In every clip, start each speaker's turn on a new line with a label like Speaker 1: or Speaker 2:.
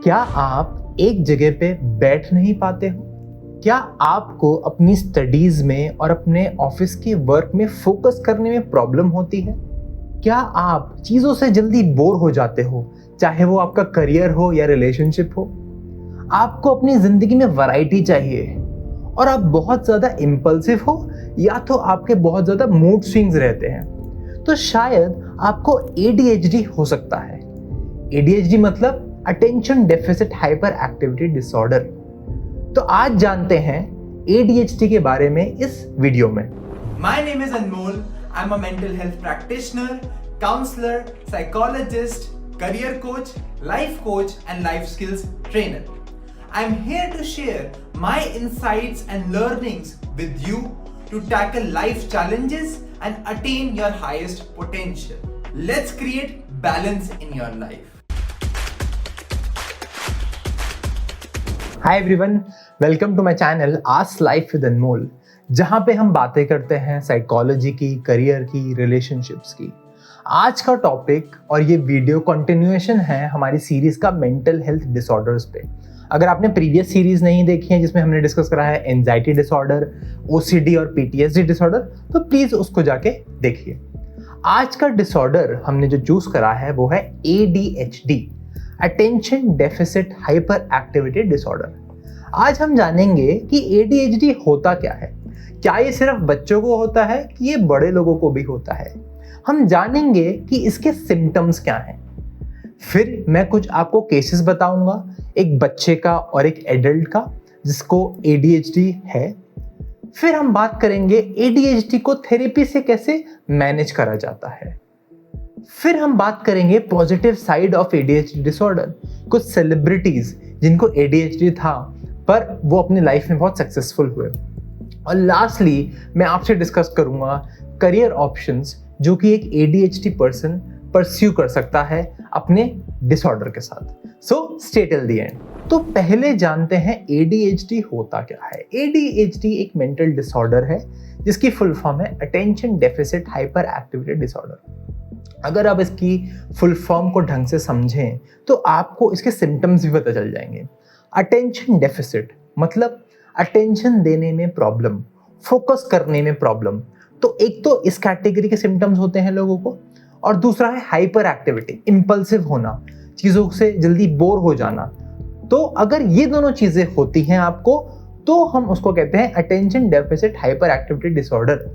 Speaker 1: क्या आप एक जगह पे बैठ नहीं पाते हो? क्या आपको अपनी स्टडीज में और अपने ऑफिस के वर्क में फोकस करने में प्रॉब्लम होती है? क्या आप चीजों से जल्दी बोर हो जाते हो, चाहे वो आपका करियर हो या रिलेशनशिप हो? आपको अपनी जिंदगी में वैरायटी चाहिए और आप बहुत ज्यादा इम्पल्सिव हो या तो आपके बहुत ज्यादा मूड स्विंग्स रहते हैं, तो शायद आपको ADHD हो सकता है। ADHD मतलब attention deficit hyper activity disorder. तो आज जानते हैं ADHD के बारे में इस वीडियो में।
Speaker 2: My name is Anmol. I'm a mental health practitioner, counselor, psychologist, career coach, life coach, and life skills trainer. I'm here to share my insights and learnings with you to tackle life challenges and attain your highest potential. Let's create balance in your life.
Speaker 1: Hi everyone, welcome to my channel ask life with Anmol, जहां पे हम बातें करते हैं psychology की, career की, relationships की। आज का टॉपिक और ये वीडियो कंटिन्यूएशन है हमारी सीरीज का मेंटल हेल्थ डिसऑर्डर्स पे। अगर आपने प्रीवियस सीरीज नहीं देखी है जिसमें हमने डिस्कस करा है एंजाइटी डिसऑर्डर, OCD और PTSD डिसऑर्डर, तो प्लीज उसको जाके देखिए। आज का डिसऑर्डर हमने जो चूज करा है वो है ADHD, attention deficit hyper activity disorder. आज हम जानेंगे कि ADHD होता क्या है, क्या ये सिर्फ बच्चों को होता है कि ये बड़े लोगों को भी होता है। हम जानेंगे कि इसके सिम्टम्स क्या हैं। फिर मैं कुछ आपको केसेस बताऊंगा, एक बच्चे का और एक एडल्ट का जिसको ADHD है। फिर हम बात करेंगे ADHD को थेरेपी से कैसे मैनेज करा जाता है। फिर हम बात करेंगे positive side of ADHD disorder, कुछ सेलिब्रिटीज जिनको ADHD था पर वो अपनी लाइफ में बहुत सक्सेसफुल हुए। और लास्टली मैं आपसे डिस्कस करूंगा करियर ऑप्शंस जो कि एक ADHD पर्सन परस्यू कर सकता है अपने डिसऑर्डर के साथ। So stay till the end. तो पहले जानते हैं ADHD होता क्या है। ADHD एक मेंटल डिसऑर्डर है जिसकी फुल फॉर्म है attention deficit hyper activity disorder. अगर आप इसकी फुल फॉर्म को ढंग से समझें तो आपको इसके सिम्टम्स भी पता चल जाएंगे। अटेंशन डेफिसिट मतलब अटेंशन देने में प्रॉब्लम, फोकस करने में प्रॉब्लम। तो एक तो इस कैटेगरी के सिम्टम्स होते हैं लोगों को, और दूसरा है हाइपर एक्टिविटी, इम्पल्सिव होना, चीज़ों से जल्दी बोर हो जाना। तो अगर ये दोनों चीज़ें होती हैं आपको तो हम उसको कहते हैं attention deficit hyper activity disorder.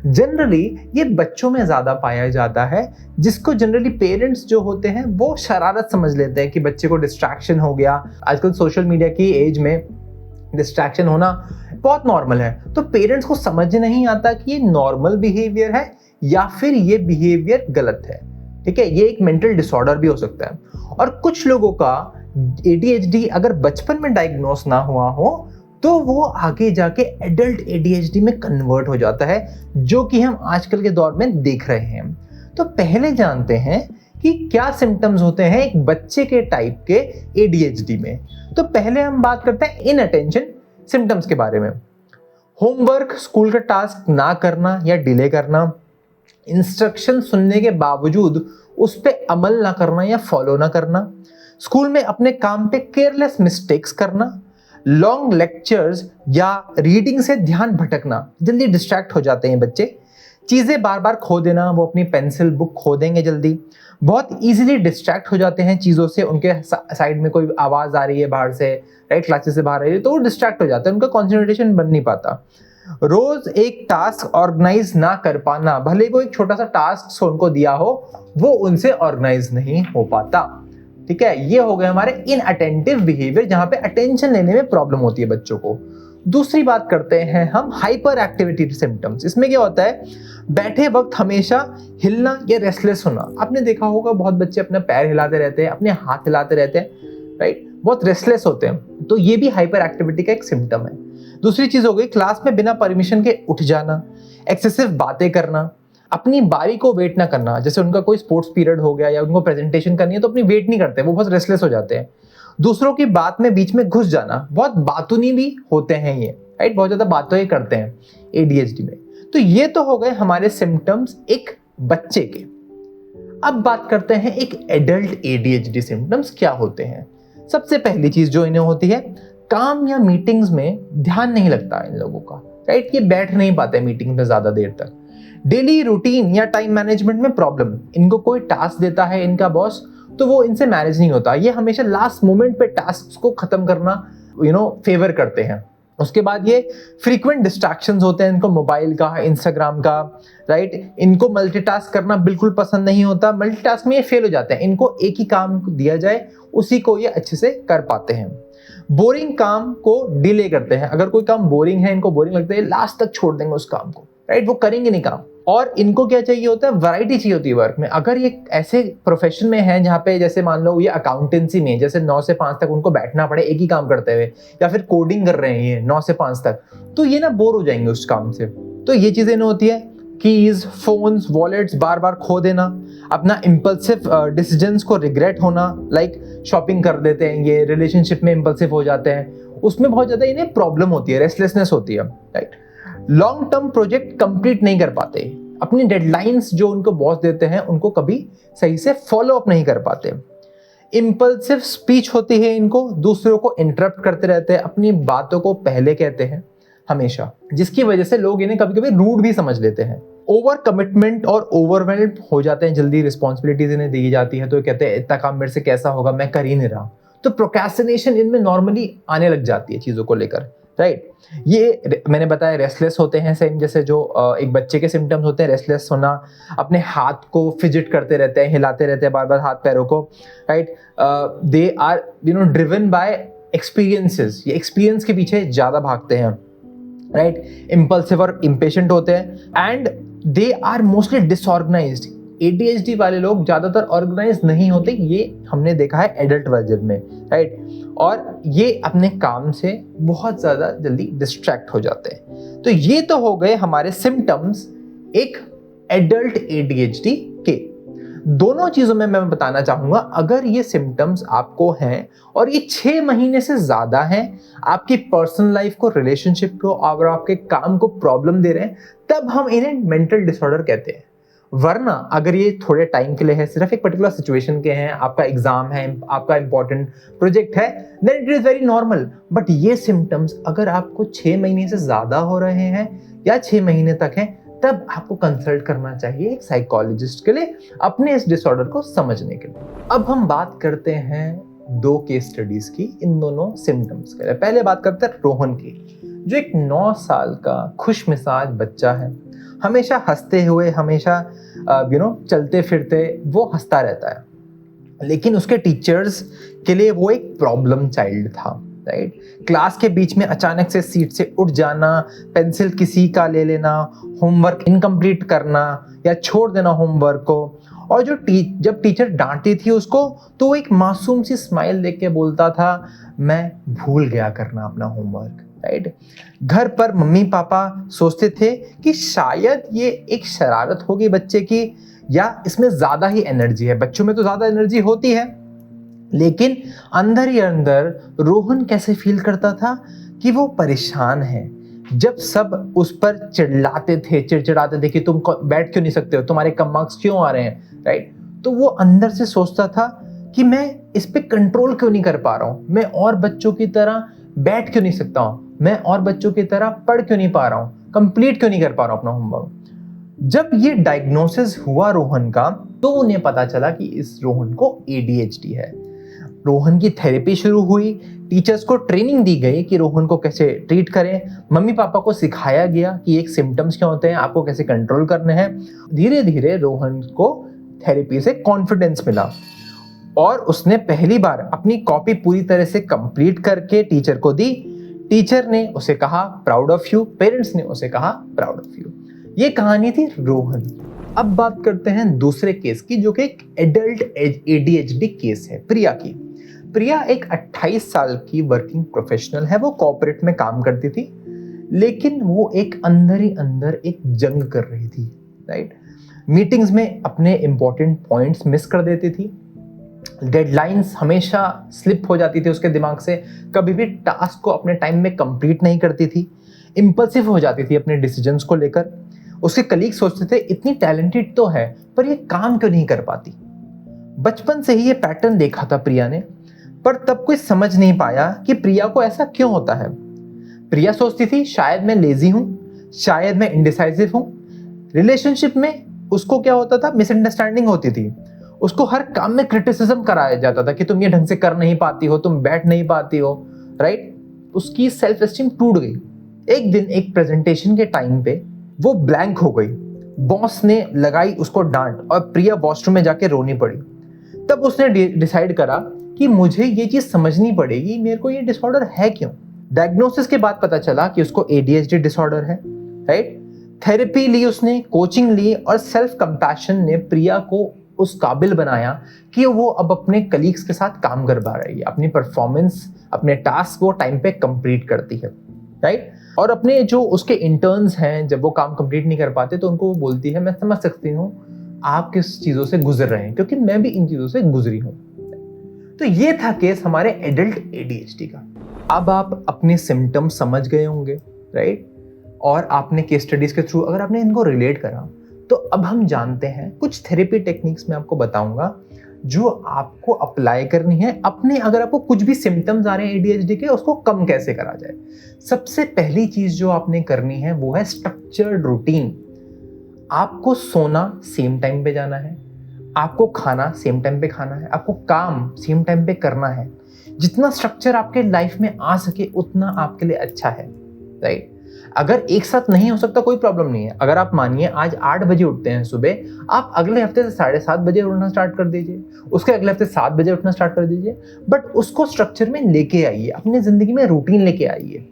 Speaker 1: Generally ये बच्चों में ज़्यादा पाया जाता है, जिसको जनरली पेरेंट्स जो होते हैं वो शरारत समझ लेते हैं कि बच्चे को डिस्ट्रैक्शन हो गया। आजकल सोशल मीडिया की एज में डिस्ट्रैक्शन होना बहुत नॉर्मल है, तो पेरेंट्स को समझ नहीं आता कि ये नॉर्मल बिहेवियर है या फिर ये बिहेवियर गलत है। ठीक है, ये एक मेंटल डिसऑर्डर भी हो सकता है। और कुछ लोगों का ADHD अगर बचपन में डायग्नोस ना हुआ हो तो वो आगे जाके एडल्ट ADHD में कन्वर्ट हो जाता है, जो कि हम आजकल के दौर में देख रहे हैं। तो पहले जानते हैं कि क्या सिम्टम्स होते हैं एक बच्चे के टाइप के ADHD में। तो पहले हम बात करते हैं इनअटेंशन सिम्टम्स के बारे में। होमवर्क, स्कूल का टास्क ना करना या डिले करना, इंस्ट्रक्शन सुनने के बावजूद उस पर अमल ना करना या फॉलो ना करना, स्कूल में अपने काम पे केयरलेस मिस्टेक्स करना, लॉन्ग लेक्चर्स या रीडिंग से ध्यान भटकना, जल्दी डिस्ट्रैक्ट हो जाते हैं बच्चे, चीज़ें बार बार खो देना, वो अपनी पेंसिल बुक खो देंगे जल्दी, बहुत इजीली डिस्ट्रैक्ट हो जाते हैं चीज़ों से। उनके साइड में कोई आवाज़ आ रही है बाहर से, राइट, क्लासेस से बाहर आ रही है, तो वो डिस्ट्रैक्ट हो जाते हैं, उनका कॉन्सेंट्रेशन बन नहीं पाता। रोज एक टास्क ऑर्गेनाइज ना कर पाना, भले वो एक छोटा सा टास्क उनको दिया हो वो उनसे ऑर्गेनाइज नहीं हो पाता। ठीक है, ये हो गए हमारे इनअटेंटिव बिहेवियर, जहां पे अटेंशन लेने में प्रॉब्लम होती है बच्चों को। दूसरी बात करते हैं हम हाइपर एक्टिविटी सिम्टम्स। इसमें क्या होता है, बैठे वक्त हमेशा हिलना या रेस्टलेस होना। आपने देखा होगा बहुत बच्चे अपना पैर हिलाते रहते हैं, अपने हाथ हिलाते रहते हैं, राइट, बहुत रेस्टलेस होते हैं। तो ये भी हाइपर एक्टिविटी का एक सिम्टम है। दूसरी चीज हो गई क्लास में बिना परमिशन के उठ जाना, एक्सेसिव बातें करना, अपनी बारी को वेट ना करना। जैसे उनका कोई स्पोर्ट्स पीरियड हो गया या उनको प्रेजेंटेशन करनी है तो अपनी वेट नहीं करते, वो बहुत रेस्टलेस हो जाते हैं। दूसरों की बात में बीच में घुस जाना, बहुत बातूनी भी होते हैं ये, राइट, बहुत ज्यादा बातें ही करते हैं ADHD में। तो ये तो हो गए हमारे सिम्टम्स एक बच्चे के। अब बात करते हैं एक एडल्ट ADHD सिम्टम्स क्या होते हैं। सबसे पहली चीज जो इन्हें होती है, काम या मीटिंग्स में ध्यान नहीं लगता इन लोगों का, राइट। ये बैठ नहीं पाते मीटिंग में ज्यादा देर तक। डेली रूटीन या टाइम मैनेजमेंट में प्रॉब्लम, इनको कोई टास्क देता है इनका बॉस, तो वो इनसे मैनेज नहीं होता। ये हमेशा लास्ट मोमेंट पे टास्क को खत्म करना फेवर करते हैं। उसके बाद ये फ्रीक्वेंट डिस्ट्रैक्शंस होते हैं इनको, मोबाइल का, इंस्टाग्राम का, राइट। इनको मल्टीटास्क करना बिल्कुल पसंद नहीं होता। मल्टीटास्क में ये फेल हो जाते हैं। इनको एक ही काम दिया जाए उसी को ये अच्छे से कर पाते हैं। बोरिंग काम को डिले करते हैं। अगर कोई काम बोरिंग है, इनको बोरिंग लगता है, लास्ट तक छोड़ देंगे उस काम को, राइट। वो करेंगे नहीं काम। और इनको क्या चाहिए होता है, वैरायटी चाहिए होती है वर्क में। अगर ये ऐसे प्रोफेशन में है जहाँ पे जैसे मान लो ये अकाउंटेंसी में, जैसे 9 से 5 तक उनको बैठना पड़े एक ही काम करते हुए, या फिर कोडिंग कर रहे हैं ये 9 से 5 तक, तो ये ना बोर हो जाएंगे उस काम से। तो ये चीजें ना होती है, कीज, फोन्स, वॉलेट्स बार बार खो देना, अपना इम्पल्सिव डिसीजंस को रिग्रेट होना, लाइक शॉपिंग कर देते हैं ये, रिलेशनशिप में इम्पल्सिव हो जाते हैं, उसमें बहुत ज्यादा इन्हें प्रॉब्लम होती है, रेस्टलेसनेस होती है, right. Long term project complete नहीं कर पाते। अपनी डेडलाइंस जो उनको बॉस देते हैं उनको कभी सही से फॉलो अप नहीं कर पाते। इम्पल्सिव स्पीच होती है इनको, दूसरों को इंटरप्ट करते रहते हैं, अपनी बातों को पहले कहते हैं हमेशा, जिसकी वजह से लोग इन्हें कभी कभी रूड भी समझ लेते हैं। ओवर कमिटमेंट और ओवरवेल्ड हो जाते हैं जल्दी, रिस्पॉन्सिबिलिटीज इन्हें दी जाती है तो कहते हैं इतना काम मेरे से कैसा होगा, मैं कर ही नहीं रहा। तो प्रोक्रेस्टिनेशन इनमें नॉर्मली आने लग जाती है चीजों को लेकर, राइट। ये मैंने बताया रेस्टलेस होते हैं, सेम जैसे जो एक बच्चे के सिम्टम्स होते हैं, रेस्टलेस होना, अपने हाथ को फिजिट करते रहते हैं, हिलाते रहते हैं बार बार हाथ पैरों को, right. They are driven by experiences, ये एक्सपीरियंस के पीछे ज्यादा भागते हैं, राइट। इम्पल्सिव और इम्पेशेंट होते हैं and they are mostly disorganised. ADHD वाले लोग ज्यादातर ऑर्गेनाइज नहीं होते, ये हमने देखा है एडल्ट वर्जन में, राइट। और ये अपने काम से बहुत ज्यादा जल्दी डिस्ट्रैक्ट हो जाते हैं। तो ये तो हो गए हमारे सिम्टम्स एक एडल्ट ADHD के। दोनों चीजों में मैं बताना चाहूंगा, अगर ये सिम्टम्स आपको हैं और ये 6 महीने से ज्यादा हैं, आपकी पर्सनल लाइफ को, रिलेशनशिप को और आपके काम को प्रॉब्लम दे रहे हैं, तब हम इन्हें मेंटल डिसऑर्डर कहते हैं। वरना अगर ये थोड़े टाइम के लिए है, सिर्फ एक पर्टिकुलर सिचुएशन के हैं, आपका एग्जाम है, आपका इंपॉर्टेंट प्रोजेक्ट है, then it is very normal. But ये सिम्टम्स अगर आपको 6 महीने से ज्यादा हो रहे हैं या 6 महीने तक हैं, तब आपको कंसल्ट करना चाहिए एक साइकोलॉजिस्ट के लिए, अपने इस डिसऑर्डर को समझने के लिए। अब हम बात करते हैं 2 केस स्टडीज की इन दोनों सिम्टम्स के लिए। पहले बात करते हैं रोहन की, जो एक 9 साल का खुश मिजाज बच्चा है, हमेशा हंसते हुए, हमेशा चलते फिरते वो हंसता रहता है। लेकिन उसके टीचर्स के लिए वो एक प्रॉब्लम चाइल्ड था, राइट। क्लास के बीच में अचानक से सीट से उठ जाना, पेंसिल किसी का ले लेना, होमवर्क इनकम्प्लीट करना या छोड़ देना होमवर्क को। और जब टीचर डांटती थी उसको, तो वो एक मासूम सी स्माइल देख के बोलता था, मैं भूल गया करना अपना होमवर्क, राइट। घर पर मम्मी पापा सोचते थे कि शायद ये एक शरारत होगी बच्चे की, या इसमें ज्यादा ही एनर्जी है। बच्चों में तो ज्यादा एनर्जी होती है, लेकिन अंदर ही अंदर रोहन कैसे फील करता था कि वो परेशान है। जब सब उस पर चिड़चिड़ाते थे कि तुम बैठ क्यों नहीं सकते हो, तुम्हारे कम मार्क्स क्यों आ रहे हैं, राइट। तो वो अंदर से सोचता था कि मैं इस पे कंट्रोल क्यों नहीं कर पा रहा हूँ, मैं और बच्चों की तरह बैठ क्यों नहीं सकता हूँ, मैं और बच्चों की तरह पढ़ क्यों नहीं पा रहा हूँ, कंप्लीट क्यों नहीं कर पा रहा हूँ अपना होमवर्क। जब ये डायग्नोसिस हुआ रोहन का, तो उन्हें पता चला कि इस रोहन को ADHD है। रोहन की थेरेपी शुरू हुई, टीचर्स को ट्रेनिंग दी गई कि रोहन को कैसे ट्रीट करें, मम्मी पापा को सिखाया गया कि एक सिम्टम्स क्या होते हैं, आपको कैसे कंट्रोल करने हैं। धीरे धीरे रोहन को थेरेपी से कॉन्फिडेंस मिला और उसने पहली बार अपनी कॉपी पूरी तरह से कंप्लीट करके टीचर को दी। टीचर ने उसे कहा प्राउड ऑफ यू, पेरेंट्स ने उसे कहा प्राउड ऑफ यू। ये कहानी थी रोहन। अब बात करते हैं दूसरे केस की, जो कि एक एडल्ट ADHD केस है, प्रिया की। प्रिया एक 28 साल की वर्किंग प्रोफेशनल है। वो कॉर्पोरेट में काम करती थी, लेकिन वो एक अंदर ही अंदर एक जंग कर रही थी, राइट। मीटिंग्स में अपने इंपॉर्टेंट पॉइंट्स मिस कर देती थी, डेडलाइंस हमेशा स्लिप हो जाती थी उसके दिमाग से, कभी भी टास्क को अपने टाइम में कंप्लीट नहीं करती थी, इम्पल्सिव हो जाती थी अपने डिसीजंस को लेकर। उसके कलीग सोचते थे इतनी टैलेंटेड तो है, पर ये काम क्यों नहीं कर पाती। बचपन से ही ये पैटर्न देखा था प्रिया ने। पर तब कोई समझ नहीं पाया कि प्रिया को ऐसा क्यों होता है। प्रिया सोचती थी शायद मैं लेजी हूं, शायद मैं इंडिसाइसिव हूं। रिलेशनशिप में उसको क्या होता था, मिसअंडरस्टैंडिंग होती थी। उसको हर काम में क्रिटिसिज्म कराया जाता था कि तुम ये ढंग से कर नहीं पाती हो, तुम बैठ नहीं पाती हो, राइट। उसकी सेल्फ एस्टीम टूट गई। एक दिन एक प्रेजेंटेशन के टाइम पे वो ब्लैंक हो गई। बॉस ने लगाई उसको डांट और प्रिया वॉशरूम में जाके रोनी पड़ी। तब उसने डिसाइड करा कि मुझे ये चीज समझनी पड़ेगी, मेरे को ये डिसऑर्डर है क्यों। डायग्नोसिस के बाद पता चला कि उसको ADHD डिसऑर्डर है, राइट। थेरेपी ली उसने, कोचिंग ली और सेल्फ कंपैशन ने प्रिया को उस काबिल बनाया कि वो अब अपने कलीग्स के साथ काम कर पा रही है, अपनी परफॉर्मेंस, अपने टास्क वो टाइम पे कंप्लीट करती है, राइट। और अपने जो उसके इंटर्न्स हैं, जब वो काम कंप्लीट नहीं कर पाते तो उनको वो बोलती है मैं समझ सकती हूँ आप किस चीज़ों से गुजर रहे हैं, क्योंकि मैं भी इन चीज़ों से गुजरी हूँ। तो ये था केस हमारे एडल्ट ADHD का। अब आप अपने सिम्टम्स समझ गए होंगे, राइट। और आपने केस स्टडीज के थ्रू अगर आपने इनको रिलेट करा तो अब हम जानते हैं कुछ थेरेपी टेक्निक्स मैं आपको बताऊंगा जो आपको अप्लाई करनी है अपने, अगर आपको कुछ भी सिम्टम्स आ रहे हैं ADHD के, उसको कम कैसे करा जाए। सबसे पहली चीज जो आपने करनी है वो है स्ट्रक्चर्ड रूटीन। आपको सोना सेम टाइम पे जाना है, आपको खाना सेम टाइम पे खाना है, आपको काम सेम टाइम पे करना है। जितना स्ट्रक्चर आपके लाइफ में आ सके उतना आपके लिए अच्छा है, राइट। अगर एक साथ नहीं हो सकता कोई प्रॉब्लम नहीं है। अगर आप मानिए आज 8 बजे उठते हैं सुबह, आप अगले हफ्ते से 7:30 बजे उठना स्टार्ट कर दीजिए, उसके अगले हफ्ते 7 बजे उठना स्टार्ट कर दीजिए, बट उसको स्ट्रक्चर में लेके आइए, अपनी जिंदगी में रूटीन लेके आइए।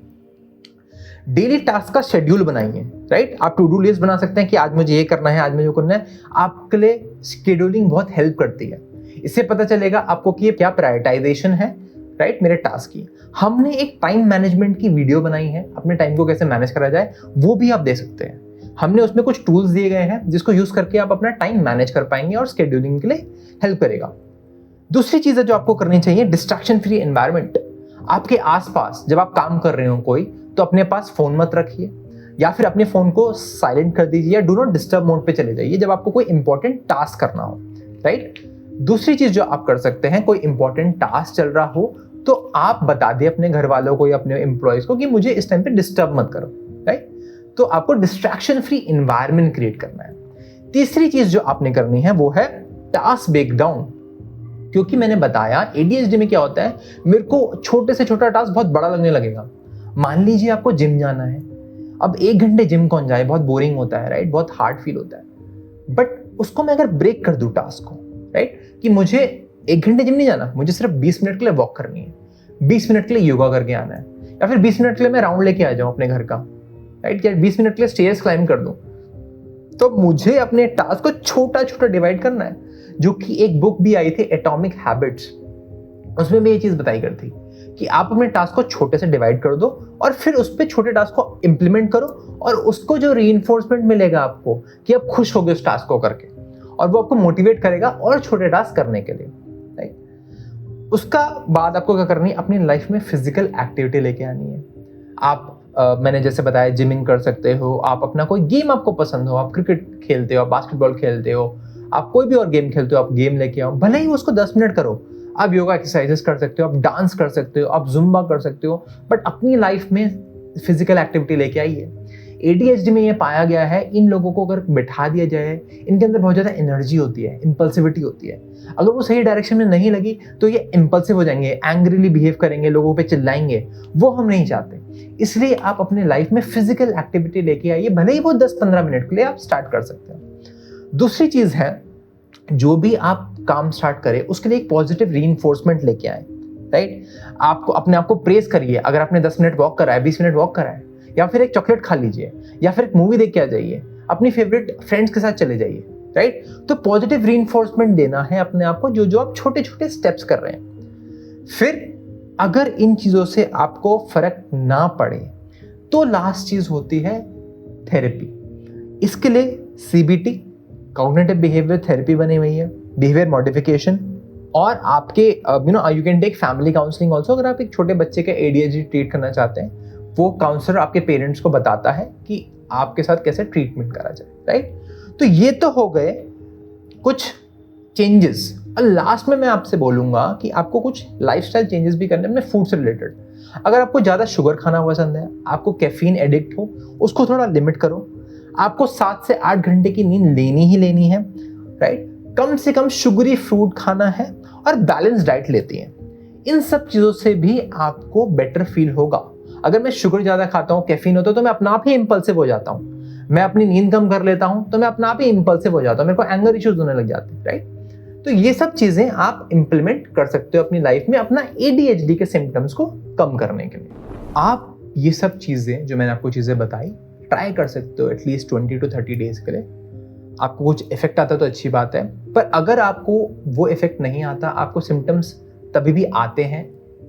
Speaker 1: डेली टास्क का शेड्यूल बनाइए, राइट। आप टू डू लिस्ट बना सकते हैं कि आज मुझे ये करना है, आज मुझे वो करना है। आपके लिए शेड्यूलिंग बहुत हेल्प करती है। इससे पता चलेगा आपको कि ये क्या प्रायोरिटाइजेशन है, राइट, मेरे टास्क की। हमने एक टाइम मैनेजमेंट की वीडियो बनाई है, अपने टाइम को कैसे मैनेज करा जाए, वो भी आप दे सकते हैं। हमने उसमें कुछ टूल्स दिए गए हैं जिसको यूज करके आप अपना टाइम मैनेज कर पाएंगे और शेड्यूलिंग के लिए हेल्प करेगा। दूसरी चीज है जो आपको करनी चाहिए, डिस्ट्रैक्शन फ्री एनवायरनमेंट। आपके आसपास जब आप काम कर रहे हो कोई, तो अपने पास फोन मत रखिए, या फिर अपने फोन को साइलेंट कर दीजिए या डू नॉट डिस्टर्ब मोड पे चले जाइए जब आपको कोई इंपॉर्टेंट टास्क करना हो, राइट। दूसरी चीज जो आप कर सकते हैं, कोई इंपॉर्टेंट टास्क चल रहा हो तो आप बता दें अपने घर वालों को या अपने एम्प्लॉयज को कि मुझे इस टाइम पे डिस्टर्ब मत करो, राइट। तो आपको डिस्ट्रैक्शन फ्री एनवायरनमेंट क्रिएट करना है। तीसरी चीज जो आपने करनी है वो है टास्क ब्रेक डाउन। क्योंकि मैंने बताया ADHD में क्या होता है, मेरे को छोटे से छोटा टास्क बहुत बड़ा लगने लगेगा। मान लीजिए आपको जिम जाना है, अब 1 घंटे जिम कौन जाए, बहुत बोरिंग होता है, राइट, बहुत हार्ड फील होता है। बट उसको मैं अगर ब्रेक कर दूं टास्क को, राइट, कि मुझे 1 घंटे जिम नहीं जाना, मुझे सिर्फ 20 मिनट के लिए वॉक करनी है, 20 मिनट के लिए योगा करके आना है, या फिर 20 मिनट के लिए मैं राउंड लेके आ जाऊं अपने घर का, राइट, या 20 मिनट के लिए स्टेयर्स क्लाइंब कर दूं। तो मुझे अपने टास्क को छोटा छोटा डिवाइड करना है, जो कि एक बुक भी आई थी एटॉमिक हैबिट्स, उसमें भी ये चीज बताई गई थी कि आप अपने टास्क को छोटे से डिवाइड कर दो और फिर उस पर छोटे टास्क को इंप्लीमेंट करो, और उसको जो रीइंफोर्समेंट मिलेगा आपको कि आप खुश हो गए उस टास्क को करके, और वो आपको मोटिवेट करेगा और छोटे टास्क करने के लिए, राइट। उसका बाद आपको क्या करनी है, अपनी लाइफ में फिजिकल एक्टिविटी लेके आनी है। आप मैंने जैसे बताया जिमिंग कर सकते हो, आप अपना कोई गेम आपको पसंद हो, आप क्रिकेट खेलते हो, आप बास्केटबॉल खेलते हो, आप कोई भी और गेम खेलते हो, आप गेम लेके आओ, भले ही उसको 10 मिनट करो। आप योगा एक्सरसाइजेस कर सकते हो, आप डांस कर सकते हो, आप जुम्बा कर सकते हो, बट अपनी लाइफ में फिजिकल एक्टिविटी लेके आइए। ADHD में ये पाया गया है, इन लोगों को अगर बिठा दिया जाए, इनके अंदर बहुत ज़्यादा एनर्जी होती है, इंपल्सिविटी होती है। अगर वो सही डायरेक्शन में नहीं लगी तो ये इंपल्सिव हो जाएंगे, एंग्रीली बिहेव करेंगे, लोगों पे चिल्लाएंगे, वो हम नहीं चाहते। इसलिए आप अपने लाइफ में फिजिकल एक्टिविटी लेके आइए, भले ही वो 10-15 मिनट के लिए आप स्टार्ट कर सकते हैं। दूसरी चीज़ है, जो भी आप काम स्टार्ट करें उसके लिए एक पॉजिटिव रीइंफोर्समेंट लेके आए, राइट। आपको अपने आप को प्रेज करिए। अगर आपने 10 मिनट वॉक करा है, 20 मिनट वॉक करा है, या फिर एक चॉकलेट खा लीजिए, या फिर एक मूवी देख के आ जाइए, अपनी फेवरेट फ्रेंड्स के साथ चले जाइए, राइट। तो पॉजिटिव रीइंफोर्समेंट देना है अपने आप को, जो आप छोटे छोटे स्टेप्स कर रहे हैं। फिर अगर इन चीज़ों से आपको फर्क ना पड़े तो लास्ट चीज़ होती है थेरेपी। इसके लिए CBT, कॉग्निटिव बिहेवियर थेरेपी बनी हुई है, बिहेवियर मॉडिफिकेशन, और आपके you can take family counselling also. अगर आप एक छोटे बच्चे के ADHD ट्रीट करना चाहते हैं, वो काउंसलर आपके पेरेंट्स को बताता है कि आपके साथ कैसे ट्रीटमेंट करा जाए, राइट। तो ये तो हो गए कुछ चेंजेस और लास्ट में मैं आपसे बोलूँगा कि आपको कुछ लाइफस्टाइल चेंजेस भी करने अपने फूड से रिलेटेड। अगर आपको ज़्यादा शुगर खाना पसंद है, आपको कैफीन एडिक्ट हो, उसको थोड़ा लिमिट करो। आपको 7 से 8 घंटे की नींद लेनी ही लेनी है, राइट? कम से कम शुगरी फ्रूट खाना है और बैलेंस डाइट लेती है। इन सब चीज़ों से भी आपको बेटर फील होगा। अगर मैं शुगर ज़्यादा खाता हूँ, कैफीन होता है, तो मैं अपना आप ही इम्पल्सिव हो जाता हूँ। मैं अपनी नींद कम कर लेता हूँ तो मैं अपना आप ही इम्पल्सिव हो जाता हूँ, मेरे को एंगर इश्यूज होने लग जाते हैं, राइट? तो ये सब चीज़ें आप इम्प्लीमेंट कर सकते हो अपनी लाइफ में अपना ADHD के सिम्टम्स को कम करने के लिए। आप ये सब चीज़ें जो मैंने आपको चीज़ें बताई ट्राई कर सकते हो एटलीस्ट 20 to 30 डेज के लिए। आपको कुछ इफेक्ट आता तो अच्छी बात है, पर अगर आपको वो इफेक्ट नहीं आता, आपको सिम्टम्स तभी भी आते हैं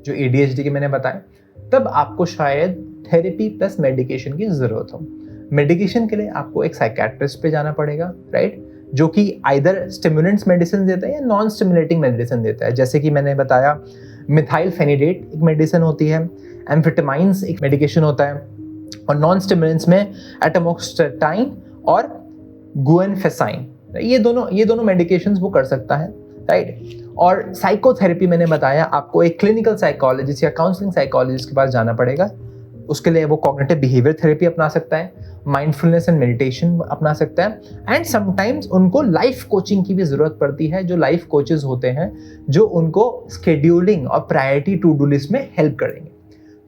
Speaker 1: जो ADHD के मैंने बताए, तब आपको शायद थेरेपी प्लस मेडिकेशन की ज़रूरत हो। मेडिकेशन के लिए आपको एक साइकेट्रिस्ट पे जाना पड़ेगा, राइट? जो कि आइदर स्टिमुलेंट्स मेडिसिन देता है या नॉन स्टिमुलेटिंग मेडिसिन देता है। जैसे कि मैंने बताया, मिथाइलफेनिडेट एक मेडिसिन होती है, एम्फेटामाइंस एक मेडिकेशन होता है, और नॉन स्टिमुलेंट्स में एटमोक्सेटाइन और गुएनफेसाइन, ये दोनों मेडिकेशंस वो कर सकता है, राइट? और साइकोथेरेपी मैंने बताया, आपको एक क्लिनिकल साइकोलॉजिस्ट या काउंसलिंग साइकोलॉजिस्ट के पास जाना पड़ेगा। उसके लिए वो कॉग्निटिव बिहेवियर थेरेपी अपना सकता है, माइंडफुलनेस एंड मेडिटेशन अपना सकता है, एंड समटाइम्स उनको लाइफ कोचिंग की भी ज़रूरत पड़ती है। जो लाइफ कोचेस होते हैं जो उनको स्केड्यूलिंग और प्रायोरिटी टू डू लिस्ट में हेल्प करेंगे।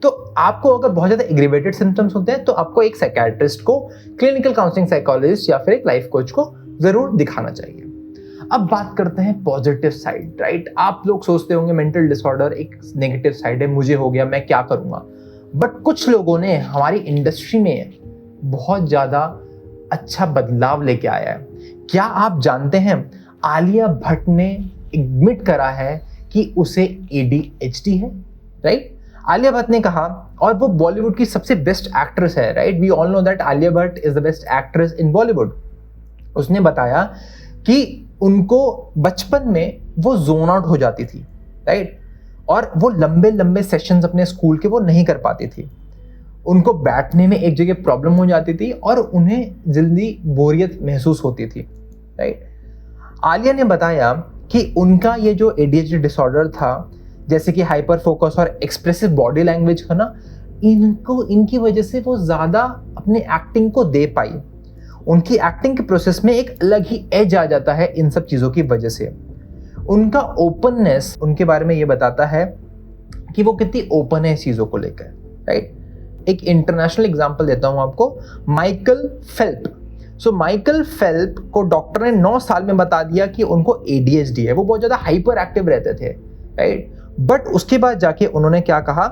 Speaker 1: तो आपको अगर बहुत ज़्यादा एग्रीवेटेड सिम्टम्स होते हैं तो आपको एक साइकियाट्रिस्ट को, क्लिनिकल काउंसलिंग साइकोलॉजिस्ट या फिर एक लाइफ कोच को ज़रूर दिखाना चाहिए। अब बात करते हैं पॉजिटिव साइड, राइट? आप लोग सोचते होंगे मेंटल डिसऑर्डर एक नेगेटिव साइड है, मुझे हो गया, मैं क्या करूँगा? बट कुछ लोगों ने हमारी इंडस्ट्री में बहुत ज़्यादा अच्छा बदलाव लेके आया है। क्या आप जानते हैं आलिया भट्ट ने एडमिट करा है कि उसे ADHD है, राइट? आलिया भट्ट ने कहा, और वो बॉलीवुड की सबसे बेस्ट एक्ट्रेस है, right? We all know that Alia Bhatt is the best actress in Bollywood. उसने बताया कि उनको बचपन में वो जोन आउट हो जाती थी, राइट? और वो लंबे लंबे सेशंस अपने स्कूल के वो नहीं कर पाती थी। उनको बैठने में एक जगह प्रॉब्लम हो जाती थी और उन्हें जल्दी बोरियत महसूस होती थी, राइट? आलिया ने बताया कि उनका ये जो ADHD डिसऑर्डर था, जैसे कि हाइपर फोकस और एक्सप्रेसिव बॉडी लैंग्वेज का ना, इनकी वजह से वो ज़्यादा अपने एक्टिंग को दे पाई। उनकी एक्टिंग के प्रोसेस में एक अलग ही एज आ जाता है इन सब चीज़ों की वजह से। उनका ओपननेस उनके बारे में ये बताता है कि वो कितनी ओपन है इस चीज़ों को लेकर, राइट? एक इंटरनेशनल एग्जांपल देता हूँ आपको, माइकल फेल्प। सो माइकल फेल्प को डॉक्टर ने 9 साल में बता दिया कि उनको ADHD है। वो बहुत ज़्यादा हाइपर एक्टिव रहते थे, राइट? बट उसके बाद जाके उन्होंने क्या कहा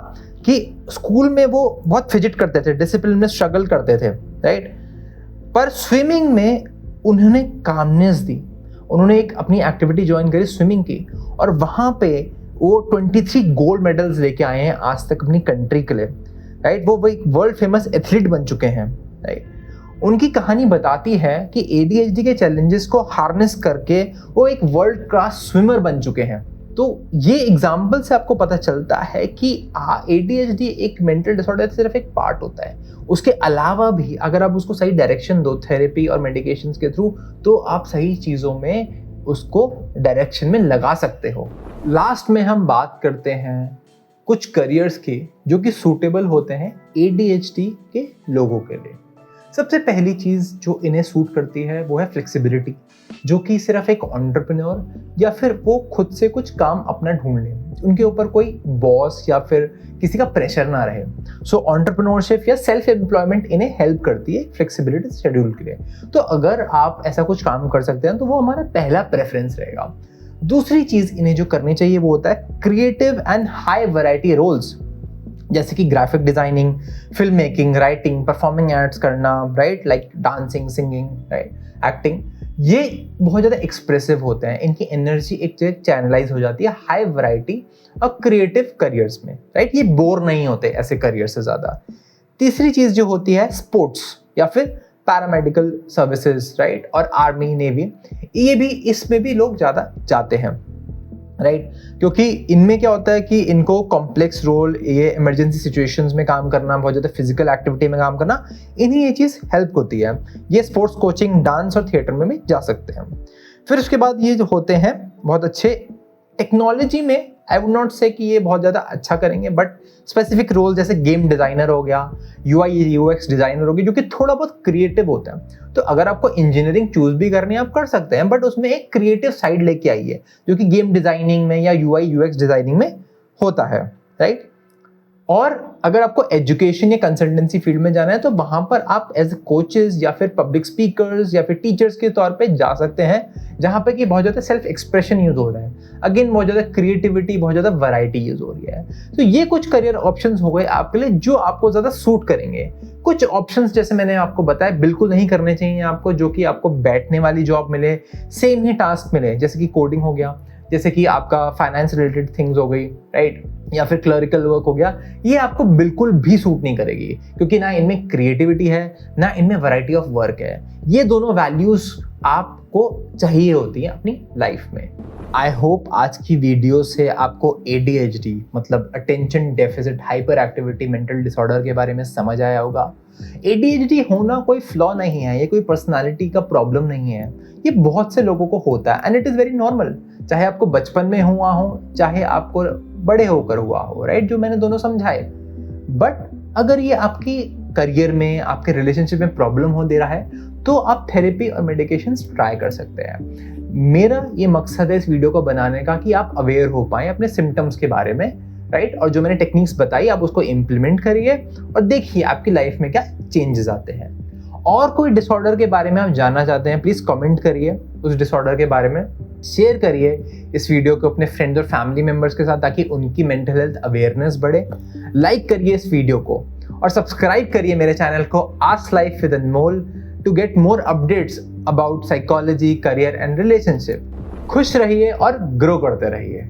Speaker 1: कि स्कूल में वो बहुत फिजिट करते थे, डिसिप्लिन में स्ट्रगल करते थे, राइट? पर स्विमिंग में उन्होंने कामनेस दी। उन्होंने एक अपनी एक्टिविटी ज्वाइन करी स्विमिंग की, और वहाँ पे वो 23 गोल्ड मेडल्स लेके आए हैं आज तक अपनी कंट्री के लिए, राइट? वो एक वर्ल्ड फेमस एथलीट बन चुके हैं, राइट? उनकी कहानी बताती है कि ADHD के चैलेंजेस को हार्नेस करके वो एक वर्ल्ड क्लास स्विमर बन चुके हैं। तो ये एग्जाम्पल से आपको पता चलता है कि ADHD एक मेंटल डिसऑर्डर सिर्फ एक पार्ट होता है। उसके अलावा भी अगर आप उसको सही डायरेक्शन दो थेरेपी और मेडिकेशंस के थ्रू, तो आप सही चीज़ों में उसको डायरेक्शन में लगा सकते हो। लास्ट में हम बात करते हैं कुछ करियर्स की जो कि सूटेबल होते हैं ADHD के लोगों के लिए। सबसे पहली चीज़ जो इन्हें सूट करती है वो है फ्लेक्सिबिलिटी, जो कि सिर्फ एक एंटरप्रेन्योर या फिर वो खुद से कुछ काम अपना ढूंढ लें, उनके ऊपर कोई बॉस या फिर किसी का प्रेशर ना रहे। सो एंटरप्रेन्योरशिप या सेल्फ एम्प्लॉयमेंट इन्हें हेल्प करती है फ्लेक्सिबिलिटी शेड्यूल के लिए। तो अगर आप ऐसा कुछ काम कर सकते हैं तो वो हमारा पहला प्रेफरेंस रहेगा। दूसरी चीज़ इन्हें जो करनी चाहिए वो होता है creative and high variety roles, जैसे कि graphic designing, film making, writing, performing arts करना, right? Like dancing, singing, right? Acting. ये बहुत ज़्यादा एक्सप्रेसिव होते हैं, इनकी एनर्जी एक जगह चैनलाइज हो जाती है हाई वैरायटी और क्रिएटिव करियर्स में, राइट? ये बोर नहीं होते ऐसे करियर से ज़्यादा। तीसरी चीज़ जो होती है स्पोर्ट्स या फिर पैरामेडिकल सर्विसेज, राइट? और आर्मी, नेवी, ये भी, इसमें भी लोग ज़्यादा जाते हैं, राइट? क्योंकि इनमें क्या होता है कि इनको कॉम्प्लेक्स रोल, ये इमरजेंसी सिचुएशंस में काम करना, बहुत ज़्यादा फिजिकल एक्टिविटी में काम करना, इन्हें ये चीज़ हेल्प होती है। ये स्पोर्ट्स कोचिंग, डांस और थिएटर में भी जा सकते हैं। फिर उसके बाद ये जो होते हैं बहुत अच्छे टेक्नोलॉजी में, आई वुड नॉट से कि ये बहुत ज़्यादा अच्छा करेंगे, बट स्पेसिफिक रोल जैसे गेम डिज़ाइनर हो गया, UI UX डिज़ाइनर हो गया, जो कि थोड़ा बहुत क्रिएटिव होता है। तो अगर आपको इंजीनियरिंग चूज भी करनी है आप कर सकते हैं, बट उसमें एक क्रिएटिव साइड लेके आइए जो कि गेम डिज़ाइनिंग में या UI UX डिज़ाइनिंग में होता है, राइट। और अगर आपको एजुकेशन या कंसल्टेंसी फील्ड में जाना है तो वहाँ पर आप एज कोचेस या फिर पब्लिक स्पीकर्स या फिर टीचर्स के तौर पे जा सकते हैं, जहाँ पे कि बहुत ज़्यादा सेल्फ एक्सप्रेशन यूज़ हो रहा है, अगेन बहुत ज़्यादा क्रिएटिविटी, बहुत ज़्यादा वैरायटी यूज़ हो रही है। तो ये कुछ करियर ऑप्शंस हो गए आपके लिए जो आपको ज़्यादा सूट करेंगे। कुछ ऑप्शंस जैसे मैंने आपको बताया बिल्कुल नहीं करने चाहिए आपको, जो कि आपको बैठने वाली जॉब मिले, सेम ही टास्क मिले, जैसे कि कोडिंग हो गया, जैसे कि आपका फाइनेंस रिलेटेड थिंग्स हो गई, राइट, या फिर क्लरिकल वर्क हो गया। ये आपको बिल्कुल भी सूट नहीं करेगी, क्योंकि ना इनमें क्रिएटिविटी है ना इनमें वैरायटी ऑफ वर्क है। ये दोनों वैल्यूज आपको चाहिए होती हैं अपनी लाइफ में। आई होप आज की वीडियो से आपको ADHD मतलब attention deficit hyper activity mental disorder के बारे में समझ आया होगा। ADHD होना कोई फ्लॉ नहीं है, ये कोई पर्सनालिटी का प्रॉब्लम नहीं है, ये बहुत से लोगों को होता है and it is very normal, चाहे आपको बचपन में हुआ हो चाहे आपको बड़े होकर हुआ हो, राइट, जो मैंने दोनों समझाए। बट अगर ये आपकी करियर में, आपके रिलेशनशिप में प्रॉब्लम हो दे रहा है तो आप थेरेपी और मेडिकेशन ट्राई कर सकते हैं। मेरा ये मकसद है इस वीडियो को बनाने का कि आप अवेयर हो पाएं अपने सिम्टम्स के बारे में, राइट, और जो मैंने टेक्निक्स बताई आप उसको इम्प्लीमेंट करिए और देखिए आपकी लाइफ में क्या चेंजेस आते हैं। और कोई डिसऑर्डर के बारे में आप जानना चाहते हैं प्लीज़ कमेंट करिए उस डिसऑर्डर के बारे में, शेयर करिए इस वीडियो को अपने फ्रेंड्स और फैमिली मेम्बर्स के साथ ताकि उनकी मेंटल हेल्थ अवेयरनेस बढ़े। लाइक करिए इस वीडियो को और सब्सक्राइब करिए मेरे चैनल को ask life with Anmol to get more updates about psychology, career and relationship. खुश रहिए और ग्रो करते रहिए।